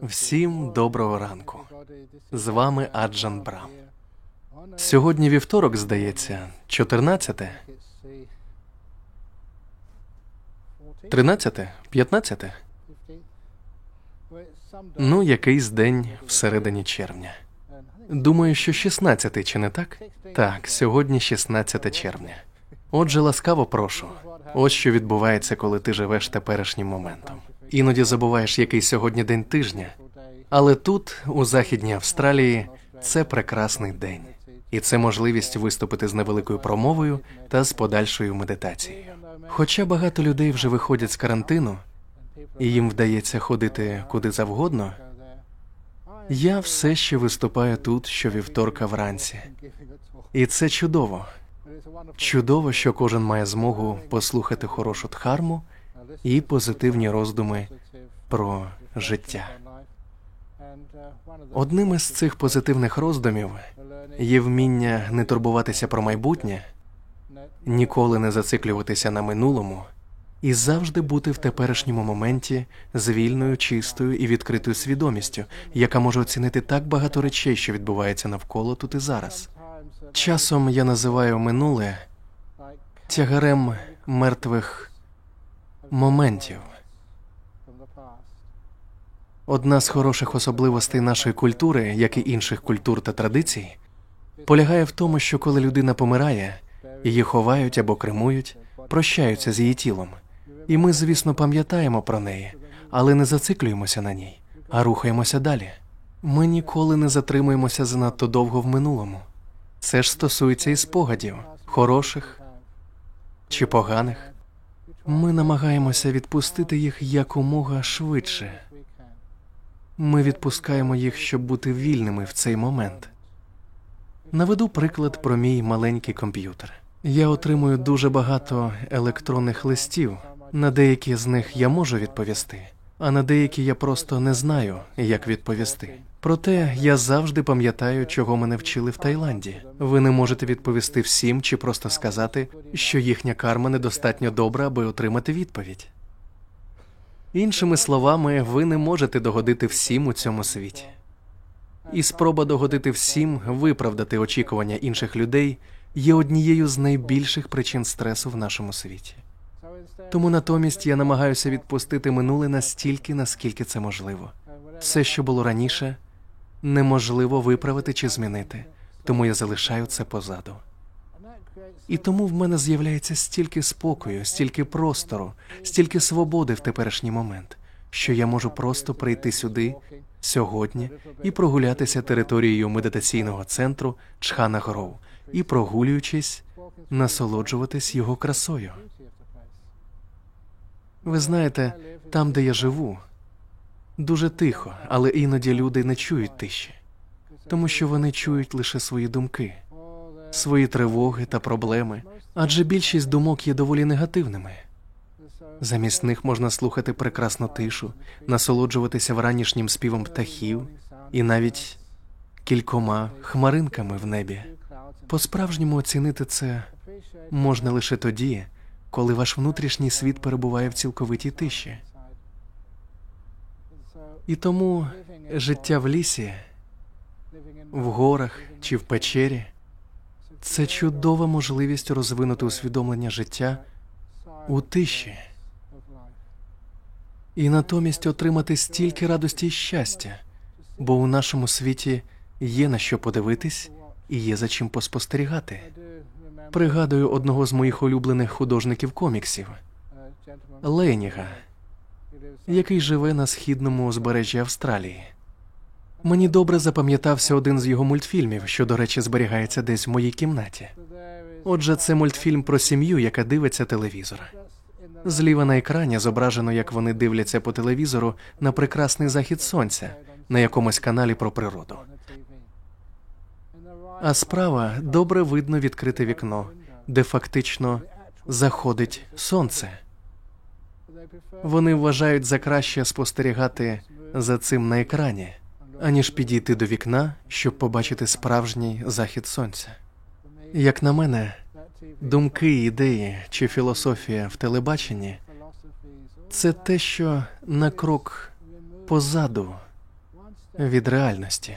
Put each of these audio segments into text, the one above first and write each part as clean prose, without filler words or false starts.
Всім доброго ранку. З вами Аджан Брам. Сьогодні вівторок, здається, 14-те? 13-те? 15-те? Ну, якийсь день всередині червня. Думаю, що 16-й, чи не так? Так, сьогодні 16 червня. Отже, ласкаво прошу. Ось що відбувається, коли ти живеш теперішнім моментом. Іноді забуваєш, який сьогодні день тижня. Але тут, у Західній Австралії, це прекрасний день. І це можливість виступити з невеликою промовою та з подальшою медитацією. Хоча багато людей вже виходять з карантину, і їм вдається ходити куди завгодно, я все ще виступаю тут щовівторка вранці. І це чудово. Чудово, що кожен має змогу послухати хорошу дхарму і позитивні роздуми про життя. Одним із цих позитивних роздумів є вміння не турбуватися про майбутнє, ніколи не зациклюватися на минулому і завжди бути в теперішньому моменті з вільною, чистою і відкритою свідомістю, яка може оцінити так багато речей, що відбувається навколо тут і зараз. Часом я називаю минуле тягарем мертвих моментів. Одна з хороших особливостей нашої культури, як і інших культур та традицій, полягає в тому, що коли людина помирає, її ховають або кремують, прощаються з її тілом. І ми, звісно, пам'ятаємо про неї, але не зациклюємося на ній, а рухаємося далі. Ми ніколи не затримуємося занадто довго в минулому. Це ж стосується і спогадів, хороших чи поганих. Ми намагаємося відпустити їх якомога швидше. Ми відпускаємо їх, щоб бути вільними в цей момент. Наведу приклад про мій маленький комп'ютер. Я отримую дуже багато електронних листів. На деякі з них я можу відповісти, а на деякі я просто не знаю, як відповісти. Проте я завжди пам'ятаю, чого мене вчили в Таїланді. Ви не можете відповісти всім чи просто сказати, що їхня карма недостатньо добра, аби отримати відповідь. Іншими словами, ви не можете догодити всім у цьому світі. І спроба догодити всім, виправдати очікування інших людей є однією з найбільших причин стресу в нашому світі. Тому натомість я намагаюся відпустити минуле настільки, наскільки це можливо. Все, що було раніше, неможливо виправити чи змінити, тому я залишаю це позаду. І тому в мене з'являється стільки спокою, стільки простору, стільки свободи в теперішній момент, що я можу просто прийти сюди, сьогодні, і прогулятися територією медитаційного центру Чхана Гроу, і, прогулюючись, насолоджуватись його красою. Ви знаєте, там, де я живу, дуже тихо, але іноді люди не чують тиші, тому що вони чують лише свої думки, свої тривоги та проблеми, адже більшість думок є доволі негативними. Замість них можна слухати прекрасну тишу, насолоджуватися вранішнім співом птахів і навіть кількома хмаринками в небі. По-справжньому оцінити це можна лише тоді, коли ваш внутрішній світ перебуває в цілковитій тиші. І тому життя в лісі, в горах чи в печері – це чудова можливість розвинути усвідомлення життя у тиші і натомість отримати стільки радості і щастя, бо у нашому світі є на що подивитись і є за чим поспостерігати. Пригадую одного з моїх улюблених художників коміксів – Леніга, який живе на східному узбережжі Австралії. Мені добре запам'ятався один з його мультфільмів, що, до речі, зберігається десь в моїй кімнаті. Отже, це мультфільм про сім'ю, яка дивиться телевізор. Зліва на екрані зображено, як вони дивляться по телевізору на прекрасний захід сонця на якомусь каналі про природу. А справа добре видно відкрите вікно, де фактично заходить сонце. Вони вважають за краще спостерігати за цим на екрані, аніж підійти до вікна, щоб побачити справжній захід сонця. Як на мене, думки, ідеї чи філософія в телебаченні – це те, що на крок позаду від реальності.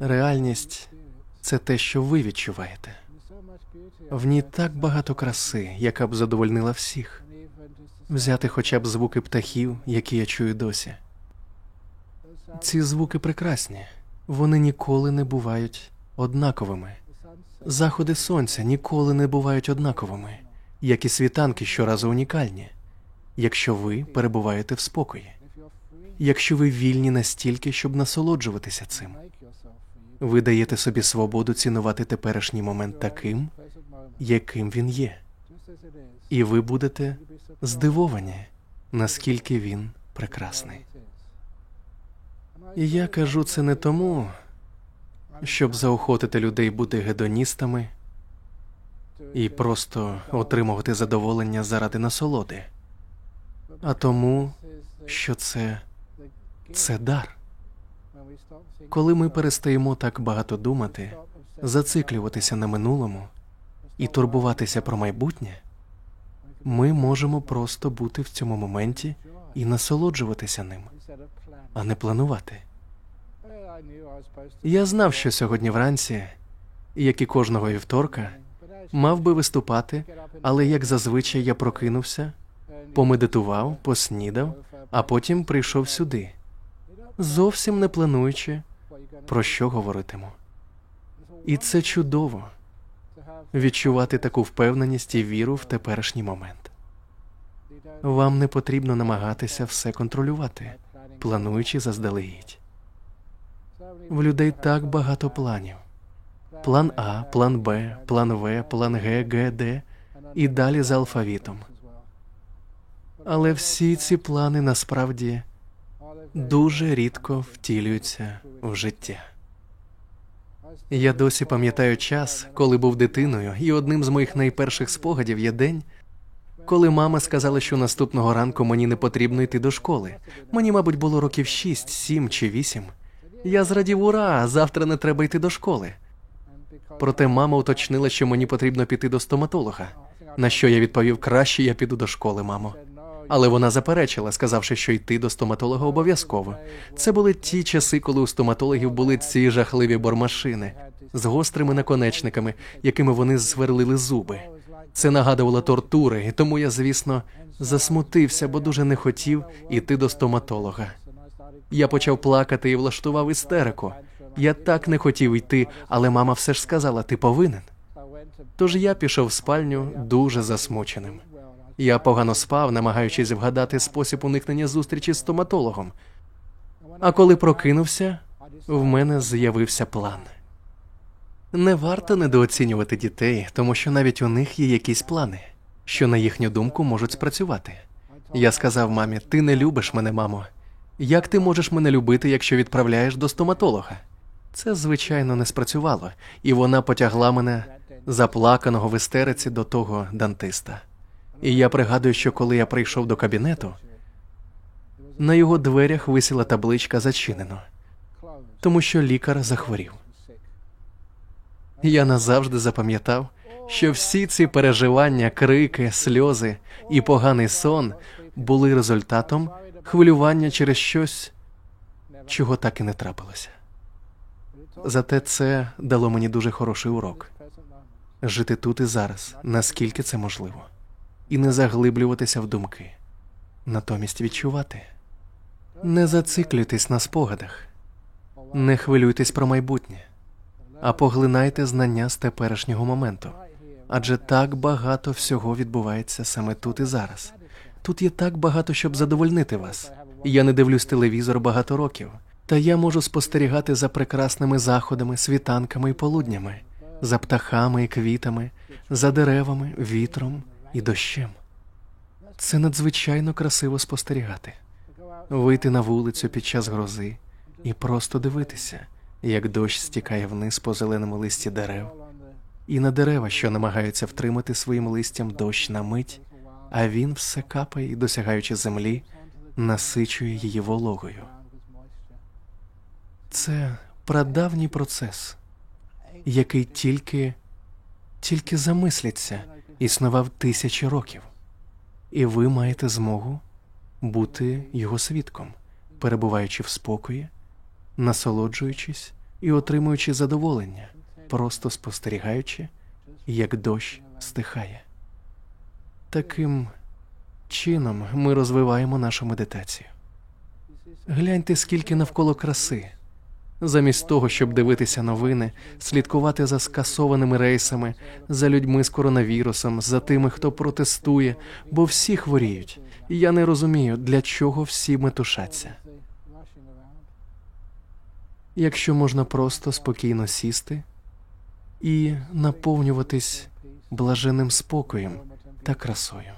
Реальність – це те, що ви відчуваєте. В ній так багато краси, яка б задовольнила всіх. Взяти хоча б звуки птахів, які я чую досі. Ці звуки прекрасні. Вони ніколи не бувають однаковими. Заходи сонця ніколи не бувають однаковими, як і світанки щоразу унікальні, якщо ви перебуваєте в спокої. Якщо ви вільні настільки, щоб насолоджуватися цим. Ви даєте собі свободу цінувати теперішній момент таким, яким він є. І ви будете здивовані, наскільки він прекрасний. І я кажу це не тому, щоб заохотити людей бути гедоністами і просто отримувати задоволення заради насолоди, а тому, що це дар. Коли ми перестаємо так багато думати, зациклюватися на минулому і турбуватися про майбутнє, ми можемо просто бути в цьому моменті і насолоджуватися ним, а не планувати. Я знав, що сьогодні вранці, як і кожного вівторка, мав би виступати, але, як зазвичай, я прокинувся, помедитував, поснідав, а потім прийшов сюди, зовсім не плануючи, про що говоритиму. І це чудово – відчувати таку впевненість і віру в теперішній момент. Вам не потрібно намагатися все контролювати, плануючи заздалегідь. В людей так багато планів. План А, план Б, план В, план Г, Г, Д і далі за алфавітом. Але всі ці плани насправді дуже рідко втілюються в життя. Я досі пам'ятаю час, коли був дитиною, і одним з моїх найперших спогадів є день, коли мама сказала, що наступного ранку мені не потрібно йти до школи. Мені, мабуть, було років 6, 7 чи 8. Я зрадів: ура, завтра не треба йти до школи. Проте мама уточнила, що мені потрібно піти до стоматолога. На що я відповів: краще я піду до школи, мамо. Але вона заперечила, сказавши, що йти до стоматолога обов'язково. Це були ті часи, коли у стоматологів були ці жахливі бормашини з гострими наконечниками, якими вони сверлили зуби. Це нагадувало тортури, і тому я, звісно, засмутився, бо дуже не хотів іти до стоматолога. Я почав плакати і влаштував істерику. Я так не хотів йти, але мама все ж сказала: ти повинен. Тож я пішов в спальню дуже засмученим. Я погано спав, намагаючись вгадати спосіб уникнення зустрічі з стоматологом. А коли прокинувся, в мене з'явився план. Не варто недооцінювати дітей, тому що навіть у них є якісь плани, що, на їхню думку, можуть спрацювати. Я сказав мамі: ти не любиш мене, мамо. Як ти можеш мене любити, якщо відправляєш до стоматолога? Це, звичайно, не спрацювало, і вона потягла мене, заплаканого в істериці, до того дантиста. І я пригадую, що коли я прийшов до кабінету, на його дверях висіла табличка «Зачинено», тому що лікар захворів. Я назавжди запам'ятав, що всі ці переживання, крики, сльози і поганий сон були результатом хвилювання через щось, чого так і не трапилося. Зате це дало мені дуже хороший урок – жити тут і зараз, наскільки це можливо, і не заглиблюватися в думки, натомість відчувати. Не зациклюйтесь на спогадах, не хвилюйтесь про майбутнє, а поглинайте знання з теперішнього моменту. Адже так багато всього відбувається саме тут і зараз. Тут є так багато, щоб задовольнити вас. Я не дивлюсь телевізор багато років, та я можу спостерігати за прекрасними заходами, світанками і полуднями, за птахами і квітами, за деревами, вітром і дощем. Це надзвичайно красиво спостерігати. Вийти на вулицю під час грози і просто дивитися, як дощ стікає вниз по зеленому листі дерев, і на дерева, що намагаються втримати своїм листям дощ на мить, а він все капає і, досягаючи землі, насичує її вологою. Це прадавній процес, який тільки замисліться, існував тисячі років. І ви маєте змогу бути його свідком, перебуваючи в спокої, насолоджуючись і отримуючи задоволення, просто спостерігаючи, як дощ стихає. Таким чином ми розвиваємо нашу медитацію. Гляньте, скільки навколо краси. Замість того, щоб дивитися новини, слідкувати за скасованими рейсами, за людьми з коронавірусом, за тими, хто протестує, бо всі хворіють. І я не розумію, для чого всі метушаться. Якщо можна просто спокійно сісти і наповнюватись блаженним спокоєм та красою,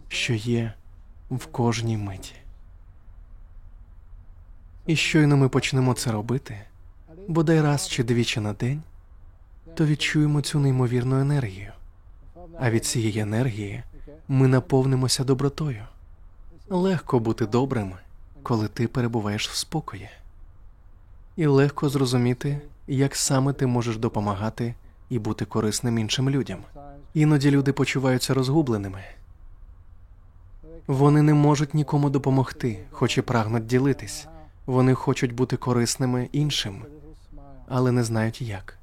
що є в кожній миті. І щойно ми почнемо це робити, бодай раз чи двічі на день, то відчуємо цю неймовірну енергію. А від цієї енергії ми наповнимося добротою. Легко бути добрим, коли ти перебуваєш в спокої. І легко зрозуміти, як саме ти можеш допомагати і бути корисним іншим людям. Іноді люди почуваються розгубленими. Вони не можуть нікому допомогти, хоч і прагнуть ділитись. Вони хочуть бути корисними іншим, але не знають як.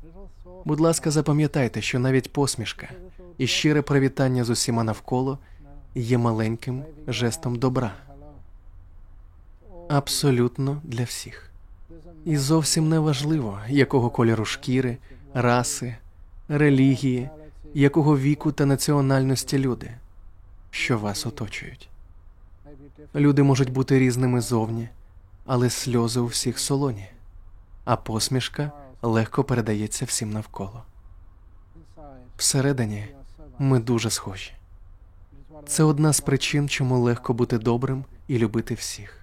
Будь ласка, запам'ятайте, що навіть посмішка і щире привітання з усіма навколо є маленьким жестом добра. Абсолютно для всіх. І зовсім не важливо, якого кольору шкіри, раси, релігії, якого віку та національності люди, що вас оточують. Люди можуть бути різними зовні, але сльози у всіх солоні, а посмішка легко передається всім навколо. Всередині ми дуже схожі. Це одна з причин, чому легко бути добрим і любити всіх,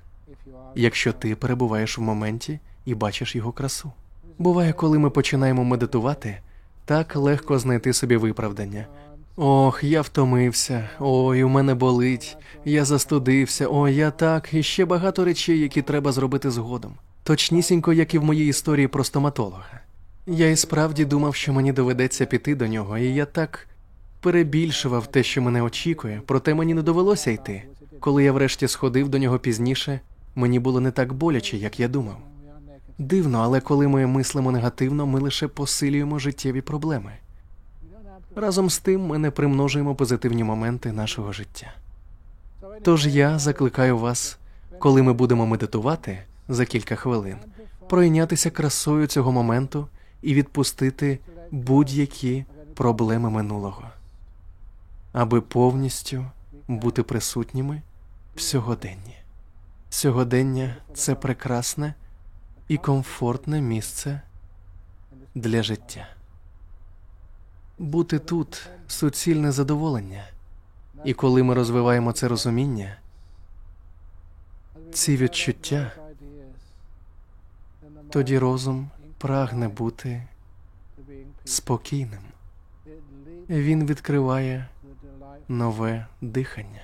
якщо ти перебуваєш в моменті і бачиш його красу. Буває, коли ми починаємо медитувати, так легко знайти собі виправдання. Ох, я втомився, ой, у мене болить, я застудився, ой, я так, і ще багато речей, які треба зробити згодом. Точнісінько, як і в моїй історії про стоматолога. Я і справді думав, що мені доведеться піти до нього, і я так перебільшував те, що мене очікує, проте мені не довелося йти. Коли я врешті сходив до нього пізніше, мені було не так боляче, як я думав. Дивно, але коли ми мислимо негативно, ми лише посилюємо життєві проблеми. Разом з тим ми не примножуємо позитивні моменти нашого життя. Тож я закликаю вас, коли ми будемо медитувати за кілька хвилин, пройнятися красою цього моменту і відпустити будь-які проблеми минулого, аби повністю бути присутніми в сьогоденні. Сьогодення – це прекрасне і комфортне місце для життя. Бути тут – суцільне задоволення. І коли ми розвиваємо це розуміння, ці відчуття, тоді розум прагне бути спокійним. Він відкриває нове дихання.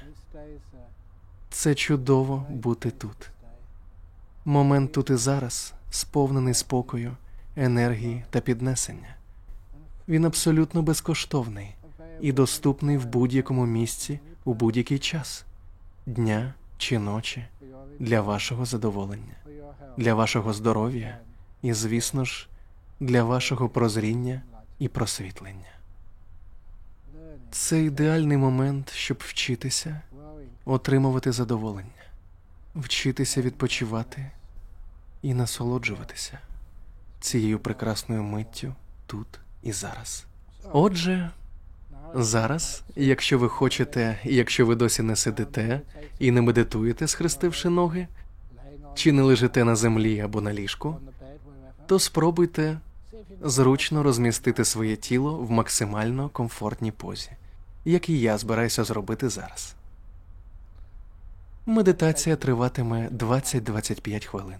Це чудово бути тут. Момент тут і зараз сповнений спокою, енергії та піднесення. Він абсолютно безкоштовний і доступний в будь-якому місці у будь-який час, дня чи ночі, для вашого задоволення, для вашого здоров'я і, звісно ж, для вашого прозріння і просвітлення. Це ідеальний момент, щоб вчитися, отримувати задоволення, вчитися відпочивати і насолоджуватися цією прекрасною миттю тут і зараз. Отже, зараз, якщо ви хочете, і якщо ви досі не сидите і не медитуєте, схрестивши ноги, чи не лежите на землі або на ліжку, то спробуйте зручно розмістити своє тіло в максимально комфортній позі, як і я збираюся зробити зараз. Медитація триватиме 20-25 хвилин.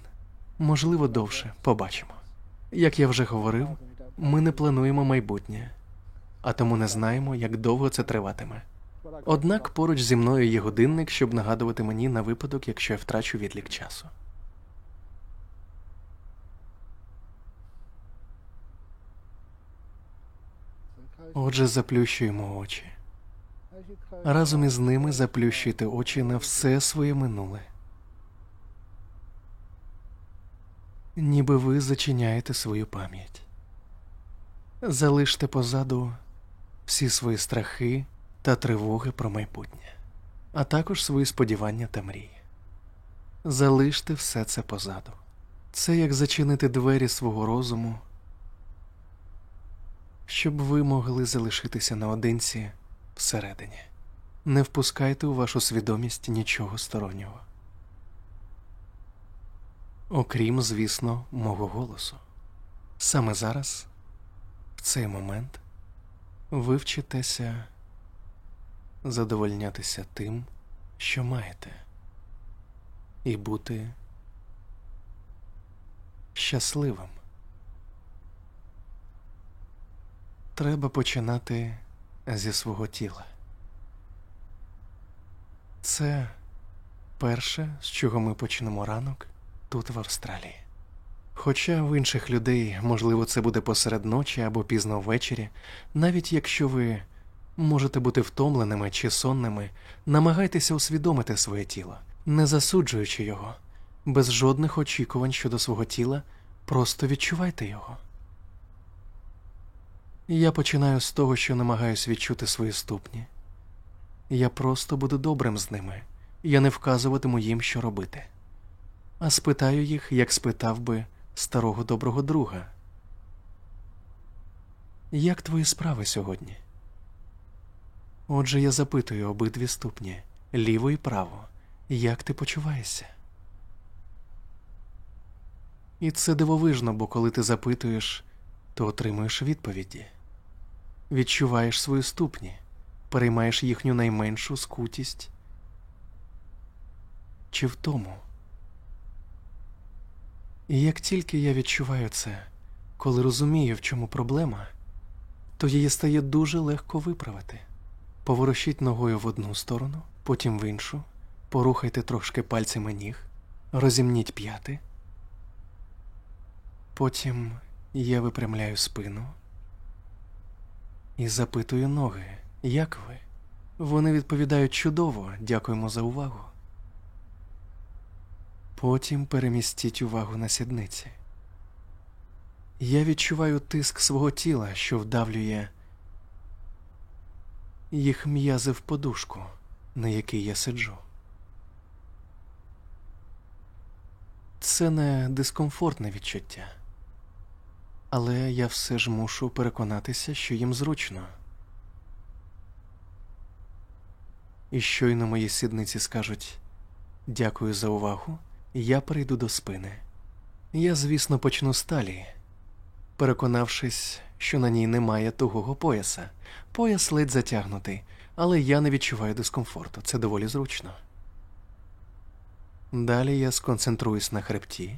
Можливо, довше. Побачимо. Як я вже говорив, ми не плануємо майбутнє, а тому не знаємо, як довго це триватиме. Однак поруч зі мною є годинник, щоб нагадувати мені на випадок, якщо я втрачу відлік часу. Отже, заплющуємо очі. Разом із ними заплющуйте очі на все своє минуле. ніби ви зачиняєте свою пам'ять. Залиште позаду всі свої страхи та тривоги про майбутнє, а також свої сподівання та мрії. Залиште все це позаду. Це як зачинити двері свого розуму, щоб ви могли залишитися наодинці всередині. Не впускайте у вашу свідомість нічого стороннього. Окрім, звісно, мого голосу. Саме зараз, в цей момент, ви вчитеся задовольнятися тим, що маєте, і бути щасливим. Треба починати зі свого тіла. Це перше, з чого ми почнемо ранок тут, в Австралії. Хоча в інших людей, можливо, це буде посеред ночі або пізно ввечері, навіть якщо ви можете бути втомленими чи сонними, намагайтеся усвідомити своє тіло, не засуджуючи його, без жодних очікувань щодо свого тіла, просто відчувайте його. Я починаю з того, що намагаюсь відчути свої ступні. Я просто буду добрим з ними, я не вказуватиму їм, що робити. А спитаю їх, як спитав би старого доброго друга. Як твої справи сьогодні? Отже, я запитую обидві ступні, ліво і право, як ти почуваєшся? І це дивовижно, бо коли ти запитуєш, то отримуєш відповіді. Відчуваєш свої ступні, переймаєш їхню найменшу скутість чи втому. І як тільки я відчуваю це, коли розумію, в чому проблема, то її стає дуже легко виправити. Поворушіть ногою в одну сторону, потім в іншу, порухайте трошки пальцями ніг, розімніть п'яти. Потім я випрямляю спину і запитую ноги, як ви? Вони відповідають чудово, дякуємо за увагу. Потім перемістіть увагу на сідниці. Я відчуваю тиск свого тіла, що вдавлює їх м'язи в подушку, на якій я сиджу. Це не дискомфортне відчуття, але я все ж мушу переконатися, що їм зручно. І щойно мої сідниці скажуть «дякую за увагу», я перейду до спини. Я, звісно, почну з талії, переконавшись, що на ній немає тугого пояса. Пояс ледь затягнутий, але я не відчуваю дискомфорту, це доволі зручно. Далі я сконцентруюсь на хребті,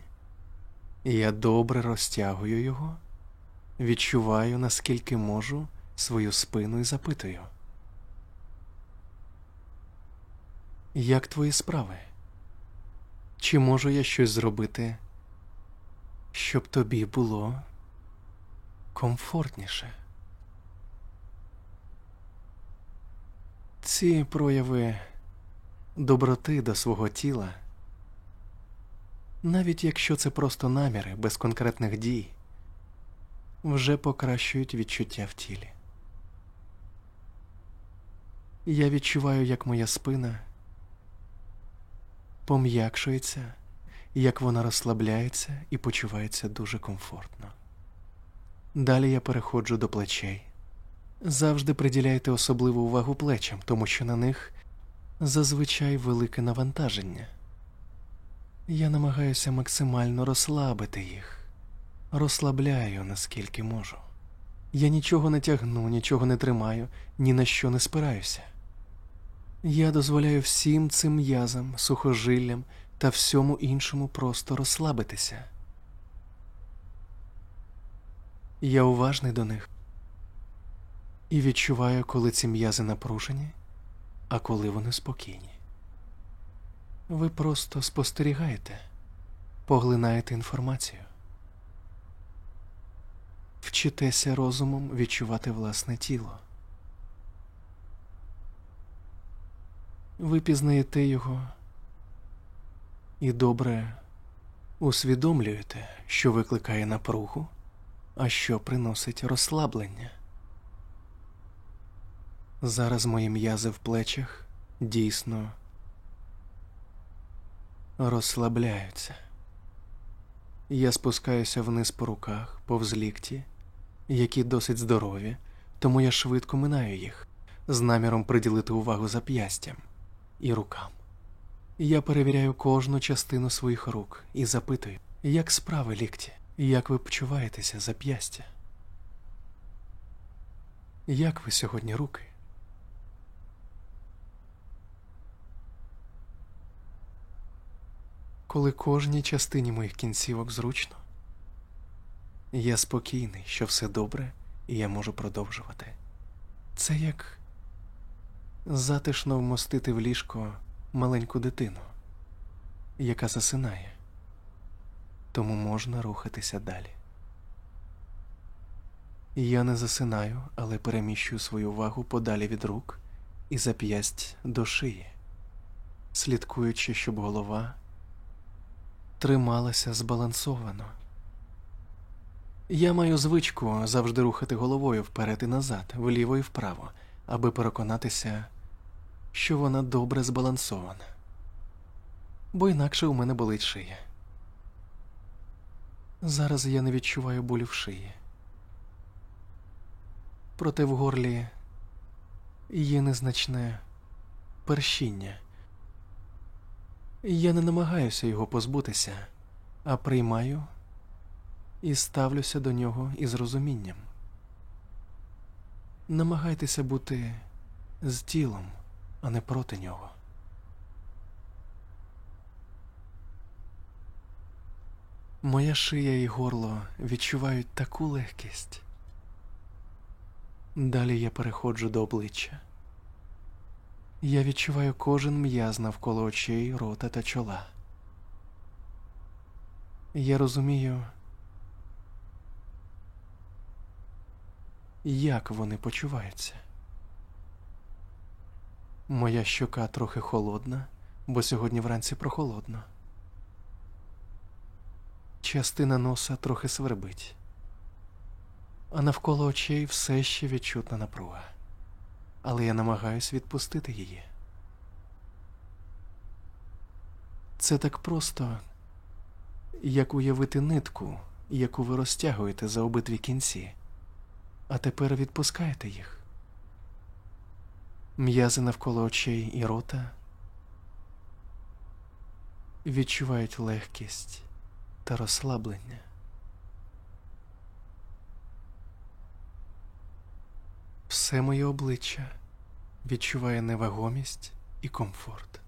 я добре розтягую його, відчуваю, наскільки можу, свою спину і запитую. Як твої справи? Чи можу я щось зробити, щоб тобі було комфортніше? Ці прояви доброти до свого тіла, навіть якщо це просто наміри без конкретних дій, вже покращують відчуття в тілі. Я відчуваю, як моя спина пом'якшується, як вона розслабляється і почувається дуже комфортно. Далі я переходжу до плечей. Завжди приділяйте особливу увагу плечам, тому що на них зазвичай велике навантаження. Я намагаюся максимально розслабити їх. Розслабляю, наскільки можу. Я нічого не тягну, нічого не тримаю, ні на що не спираюся. Я дозволяю всім цим м'язам, сухожиллям та всьому іншому просто розслабитися. Я уважний до них і відчуваю, коли ці м'язи напружені, а коли вони спокійні. Ви просто спостерігаєте, поглинаєте інформацію. Вчитеся розумом відчувати власне тіло. Ви пізнаєте його і добре Усвідомлюєте, що викликає напругу, а що приносить розслаблення. Зараз мої м'язи в плечах дійсно розслабляються. Я спускаюся вниз по руках, повз лікті, які досить здорові, тому я швидко минаю їх, з наміром приділити увагу зап'ястям і рукам. Я перевіряю кожну частину своїх рук і запитую, як справи, лікті, як ви почуваєтеся, зап'ястя? Як ви сьогодні, руки? Коли кожній частині моїх кінцівок зручно, я спокійний, що все добре і я можу продовжувати. Це як затишно вмостити в ліжко маленьку дитину, яка засинає, тому можна рухатися далі. Я не засинаю, але переміщую свою увагу подалі від рук і зап'ясть до шиї, слідкуючи, щоб голова трималася збалансовано. Я маю звичку завжди рухати головою вперед і назад, вліво і вправо, аби переконатися, що вона добре збалансована. Бо інакше у мене болить шия. Зараз я не відчуваю болю в шиї. Проте в горлі є незначне першіння. Я не намагаюся його позбутися, а приймаю і ставлюся до нього із розумінням. Намагайтеся бути з тілом, а не проти нього. Моя шия і горло відчувають таку легкість. Далі я переходжу до обличчя. Я відчуваю кожен м'яз навколо очей, рота та чола. Я розумію, як вони почуваються. Моя щока трохи холодна, бо сьогодні вранці прохолодно. Частина носа трохи свербить, а навколо очей все ще відчутна напруга. Але я намагаюсь відпустити її. Це так просто, як уявити нитку, яку ви розтягуєте за обидві кінці, а тепер відпускаєте їх. М'язи навколо очей і рота відчувають легкість та розслаблення. Все моє обличчя відчуває невагомість і комфорт.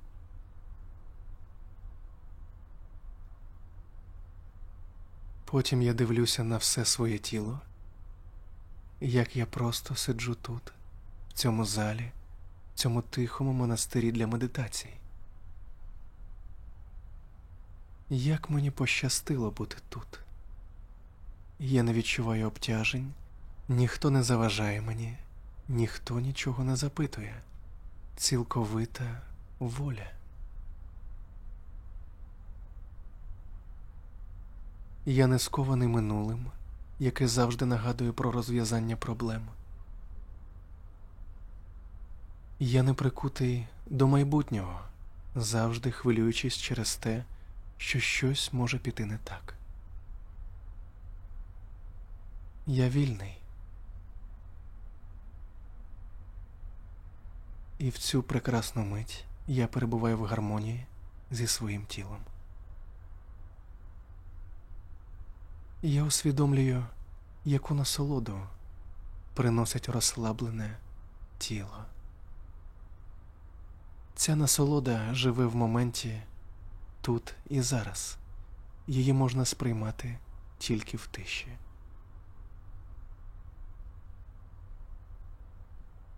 Потім я дивлюся на все своє тіло, як я просто сиджу тут, в цьому залі, в цьому тихому монастирі для медитацій. Як мені пощастило бути тут. Я не відчуваю обтяжень, ніхто не заважає мені, ніхто нічого не запитує. Цілковита воля. Я не скований минулим, яке завжди нагадує про розв'язання проблем. Я не прикутий до майбутнього, завжди хвилюючись через те, що щось може піти не так. Я вільний. І в цю прекрасну мить я перебуваю в гармонії зі своїм тілом. Я усвідомлюю, яку насолоду приносить розслаблене тіло. Ця насолода живе в моменті тут і зараз. Її можна сприймати тільки в тиші.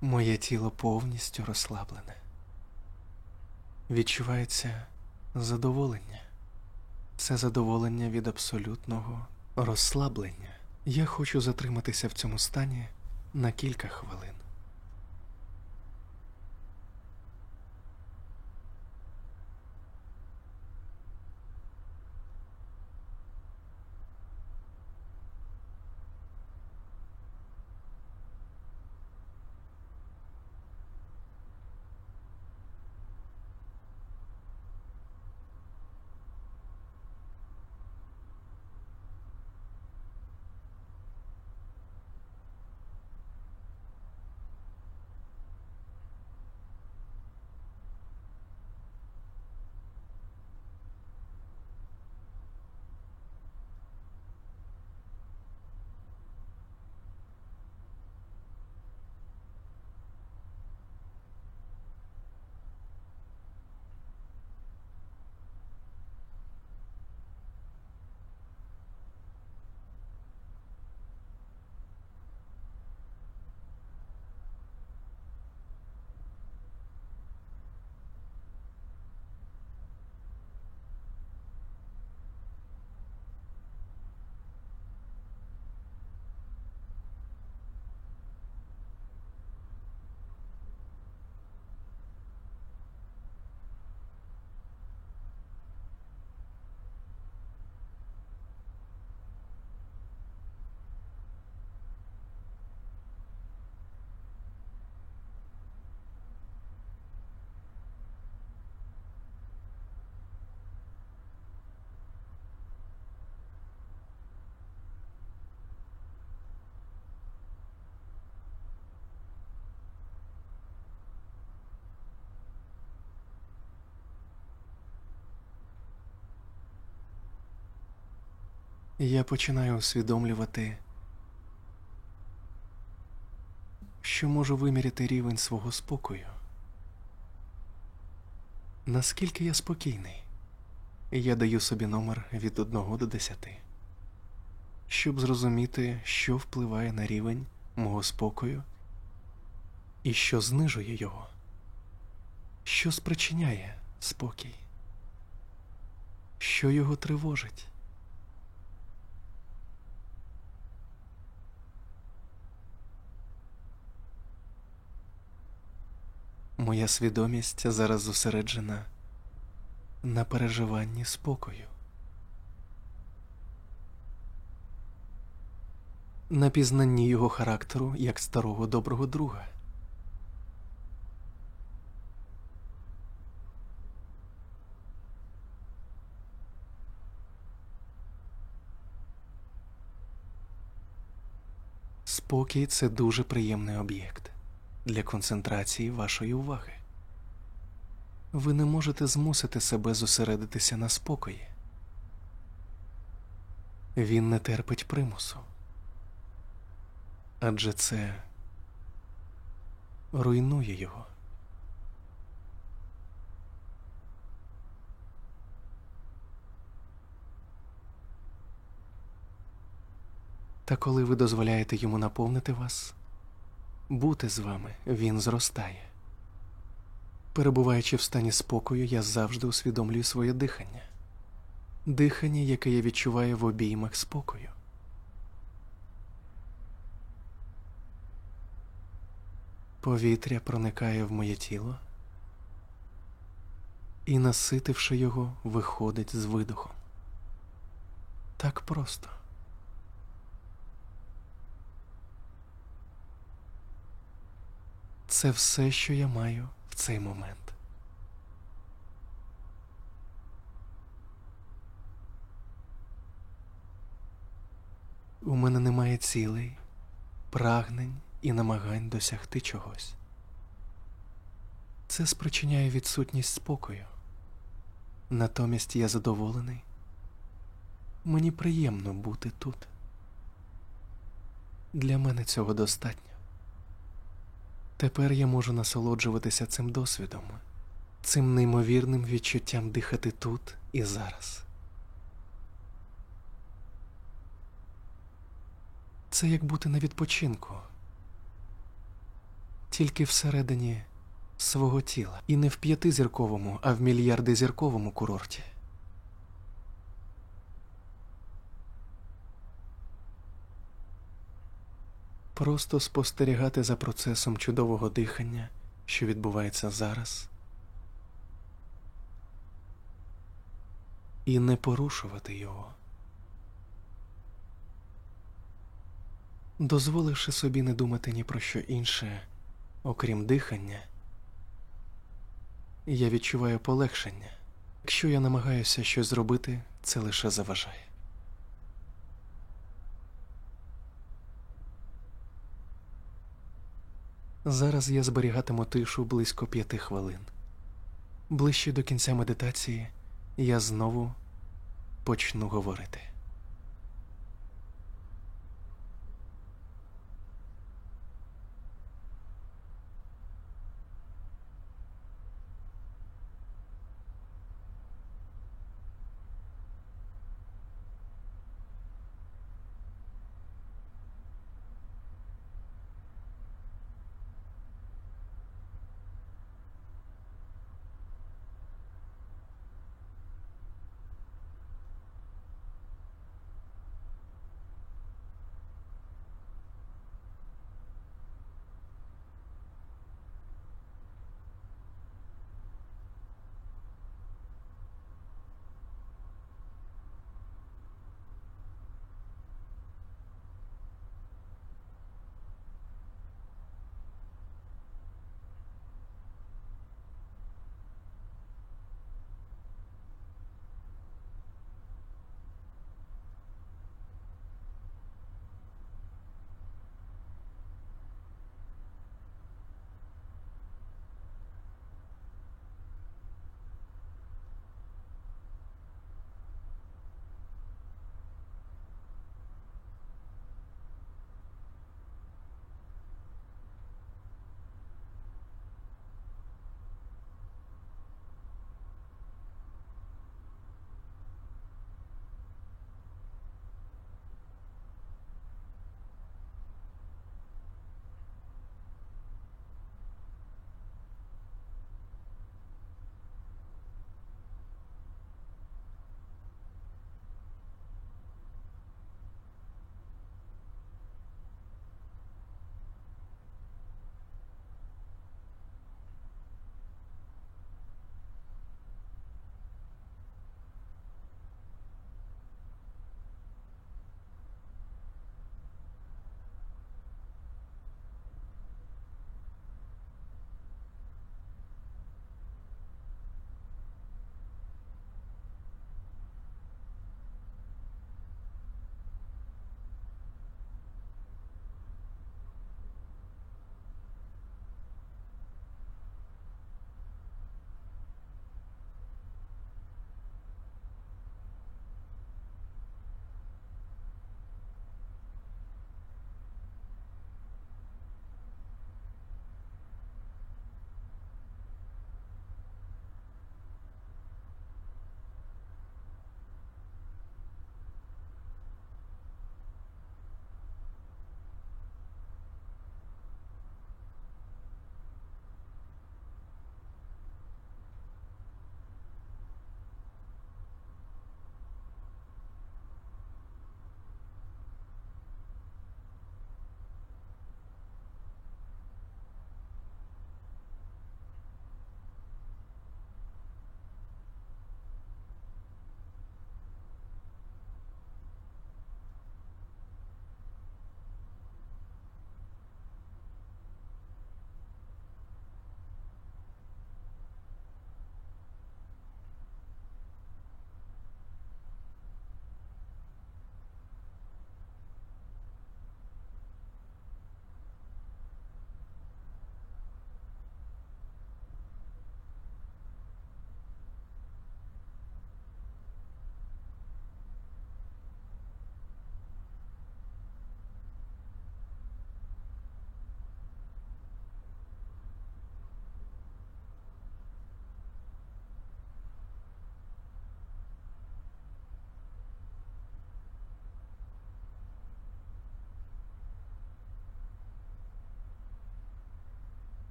Моє тіло повністю розслаблене. Відчувається задоволення. Це задоволення від абсолютного розслаблення. Я хочу затриматися в цьому стані на кілька хвилин. я починаю усвідомлювати, що можу виміряти рівень свого спокою. Наскільки я спокійний? Я даю собі номер від 1 до 10, щоб зрозуміти, що впливає на рівень мого спокою і що знижує його, що спричиняє спокій, що його тривожить. Моя свідомість зараз зосереджена на переживанні спокою, на пізнанні його характеру як старого доброго друга. Спокій – це дуже приємний об'єкт для концентрації вашої уваги. Ви не можете змусити себе зосередитися на спокої. Він не терпить примусу. Адже це руйнує його. Та коли ви дозволяєте йому наповнити вас, бути з вами, він зростає. Перебуваючи в стані спокою, я завжди усвідомлюю своє дихання. Дихання, яке я відчуваю в обіймах спокою. Повітря проникає в моє тіло і, наситивши його, виходить з видохом. Так просто. Це все, що я маю в цей момент. У мене немає цілей, прагнень і намагань досягти чогось. Це спричиняє відсутність спокою. Натомість я задоволений. Мені приємно бути тут. Для мене цього достатньо. Тепер я можу насолоджуватися цим досвідом, цим неймовірним відчуттям дихати тут і зараз. Це як бути на відпочинку, тільки всередині свого тіла. І не в 5-зірковому, а в мільярдизірковому курорті. Просто спостерігати за процесом чудового дихання, що відбувається зараз, і не порушувати його. Дозволивши собі не думати ні про що інше, окрім дихання, я відчуваю полегшення. Якщо я намагаюся щось зробити, це лише заважає. Зараз я зберігатиму тишу близько 5 хвилин. Ближче до кінця медитації я знову почну говорити.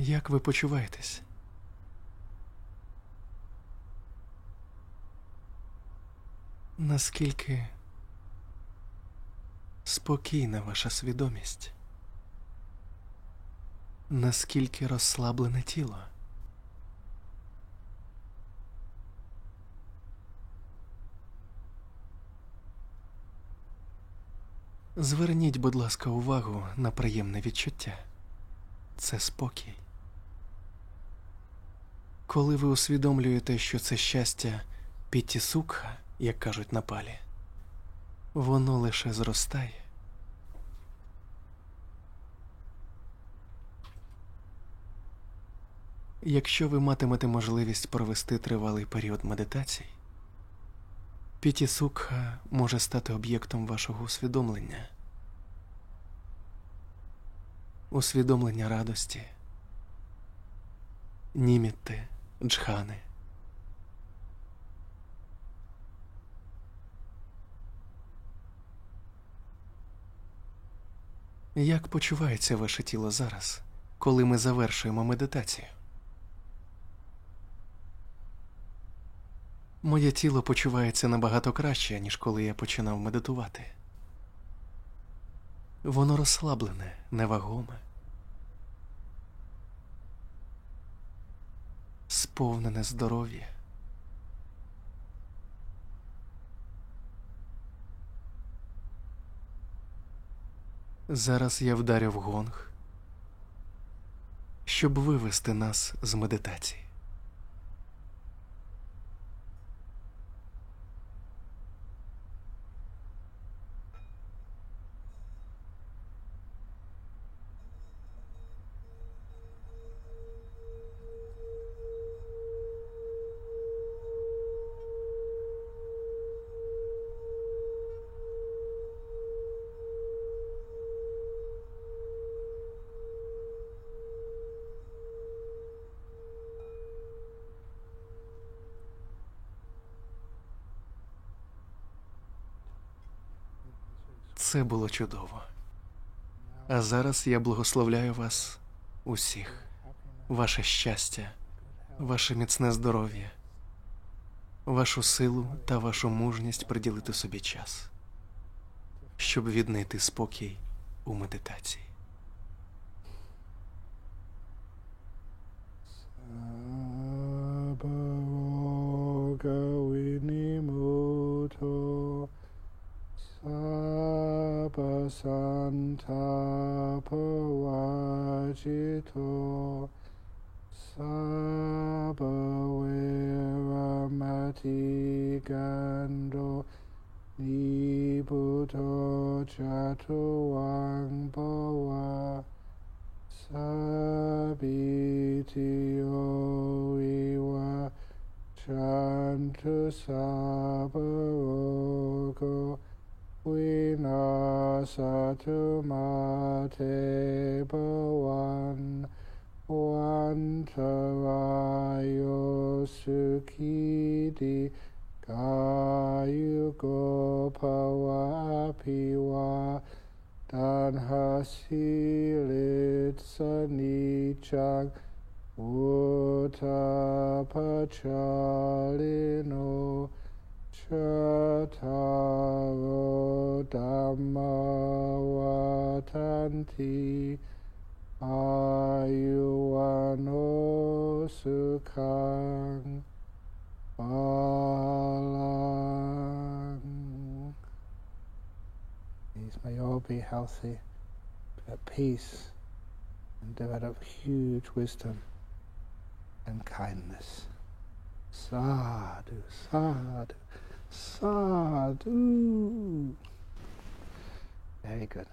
Як ви почуваєтесь? Наскільки спокійна ваша свідомість? Наскільки розслаблене тіло? Зверніть, будь ласка, увагу на приємне відчуття. Це спокій. Коли ви усвідомлюєте, що це щастя піттісукха, як кажуть на палі, воно лише зростає. Якщо ви матимете можливість провести тривалий період медитацій, піттісукха може стати об'єктом вашого усвідомлення. Усвідомлення радості, німітти, джхани. Як почувається ваше тіло зараз, коли ми завершуємо медитацію? Моє тіло почувається набагато краще, ніж коли я починав медитувати. Воно розслаблене, невагоме, сповнене здоров'я. Зараз я вдарю в гонг, щоб вивести нас з медитації. Це було чудово. А зараз я благословляю вас усіх. Ваше щастя, ваше міцне здоров'я, вашу силу та вашу мужність приділити собі час, щоб віднайти спокій у медитації. Santapavajito Sabhaviramatigando Nibuto Chatuang Bhava Sabitio Iwa Chantu Sabharogo Vinasatu mate bhavan Vantarayo sukhidi Kayugo bhavapiva Danhasilit sanichang Uttapachalino Chataro Dhamma Vatanti Ayuano Sukhang Balang. Please may you all be healthy, at peace, and develop huge wisdom and kindness. Sadhu, sadhu, sadhu. Very good.